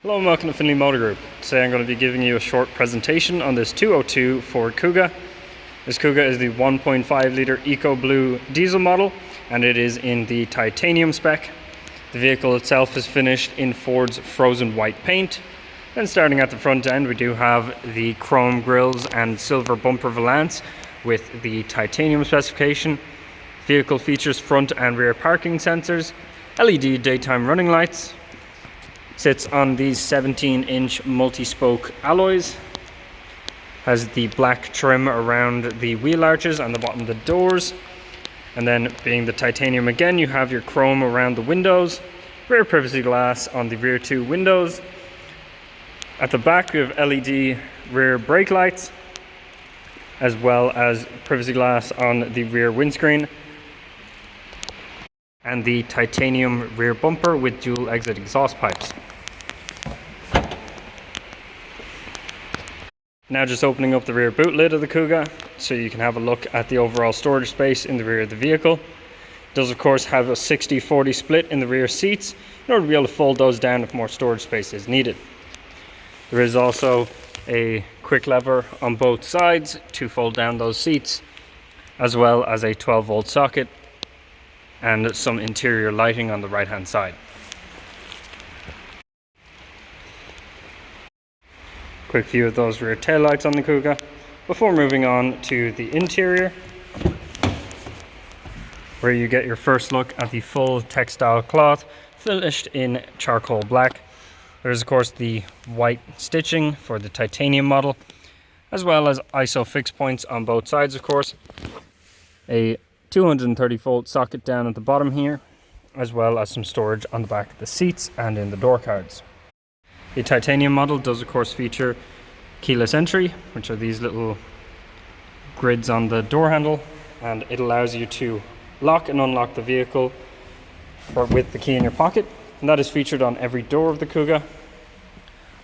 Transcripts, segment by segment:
Hello and welcome to Finlay Motor Group. Today I'm going to be giving you a short presentation on this 202 Ford Kuga. This Kuga is the 1.5 litre EcoBlue diesel model and it is in the titanium spec. The vehicle itself is finished in Ford's frozen white paint. Then starting at the front end, we do have the chrome grills and silver bumper valance with the titanium specification. Vehicle features front and rear parking sensors, LED daytime running lights, sits on these 17-inch multi-spoke alloys, has the black trim around the wheel arches and the bottom of the doors, and then being the titanium again, you have your chrome around the windows, rear privacy glass on the rear two windows. At the back we have LED rear brake lights, as well as privacy glass on the rear windscreen, and the titanium rear bumper with dual exit exhaust pipes. Now just opening up the rear boot lid of the Kuga so you can have a look at the overall storage space in the rear of the vehicle. It does of course have a 60-40 split in the rear seats in order to be able to fold those down if more storage space is needed. There is also a quick lever on both sides to fold down those seats, as well as a 12-volt socket and some interior lighting on the right hand side. Quick view of those rear tail lights on the Kuga before moving on to the interior, where you get your first look at the full textile cloth finished in charcoal black. There is of course the white stitching for the titanium model, as well as ISO fixed points on both sides of course. A 230-volt socket down at the bottom here, as well as some storage on the back of the seats and in the door cards. The titanium model does of course feature keyless entry, which are these little grids on the door handle, and it allows you to lock and unlock the vehicle with the key in your pocket, and that is featured on every door of the Kuga.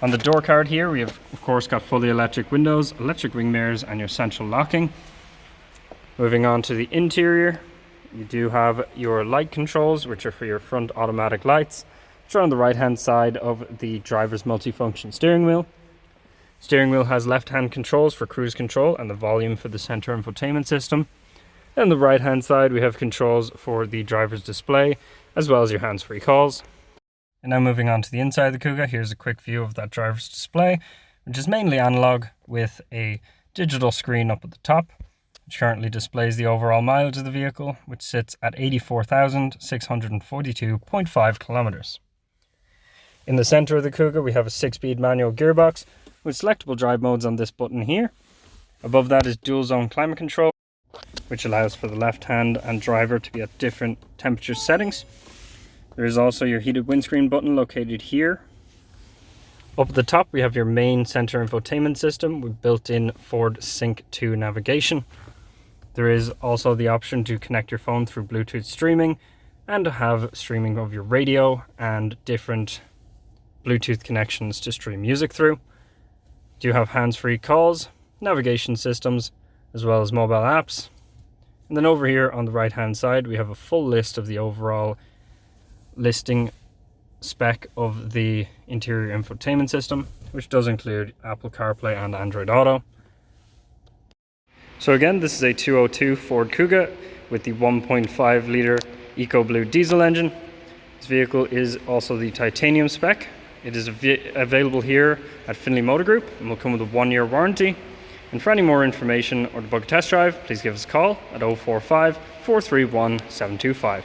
On the door card here we have of course got fully electric windows, electric wing mirrors and your central locking. Moving on to the interior, you do have your light controls, which are for your front automatic lights, which are on the right hand side of the driver's multifunction steering wheel. Steering wheel has left hand controls for cruise control and the volume for the center infotainment system. And on the right hand side we have controls for the driver's display, as well as your hands-free calls. And now moving on to the inside of the Kuga, here's a quick view of that driver's display, which is mainly analog with a digital screen up at the top, which currently displays the overall mileage of the vehicle, which sits at 84,642.5 kilometers. In the center of the Kuga we have a 6-speed manual gearbox with selectable drive modes on this button here. Above that is dual zone climate control, which allows for the left hand and driver to be at different temperature settings. There is also your heated windscreen button located here. Up at the top we have your main center infotainment system with built-in Ford Sync 2 navigation. There is also the option to connect your phone through Bluetooth streaming and to have streaming of your radio and different Bluetooth connections to stream music through. You do have hands-free calls, navigation systems, as well as mobile apps. And then over here on the right hand side we have a full list of the overall listing spec of the interior infotainment system, which does include Apple CarPlay and Android Auto. So again, this is a 202 Ford Kuga with the 1.5 litre EcoBlue diesel engine. This vehicle is also the titanium spec. It is available here at Finlay Motor Group and will come with a 1-year warranty. And for any more information or to book a test drive, please give us a call at 045 431 725.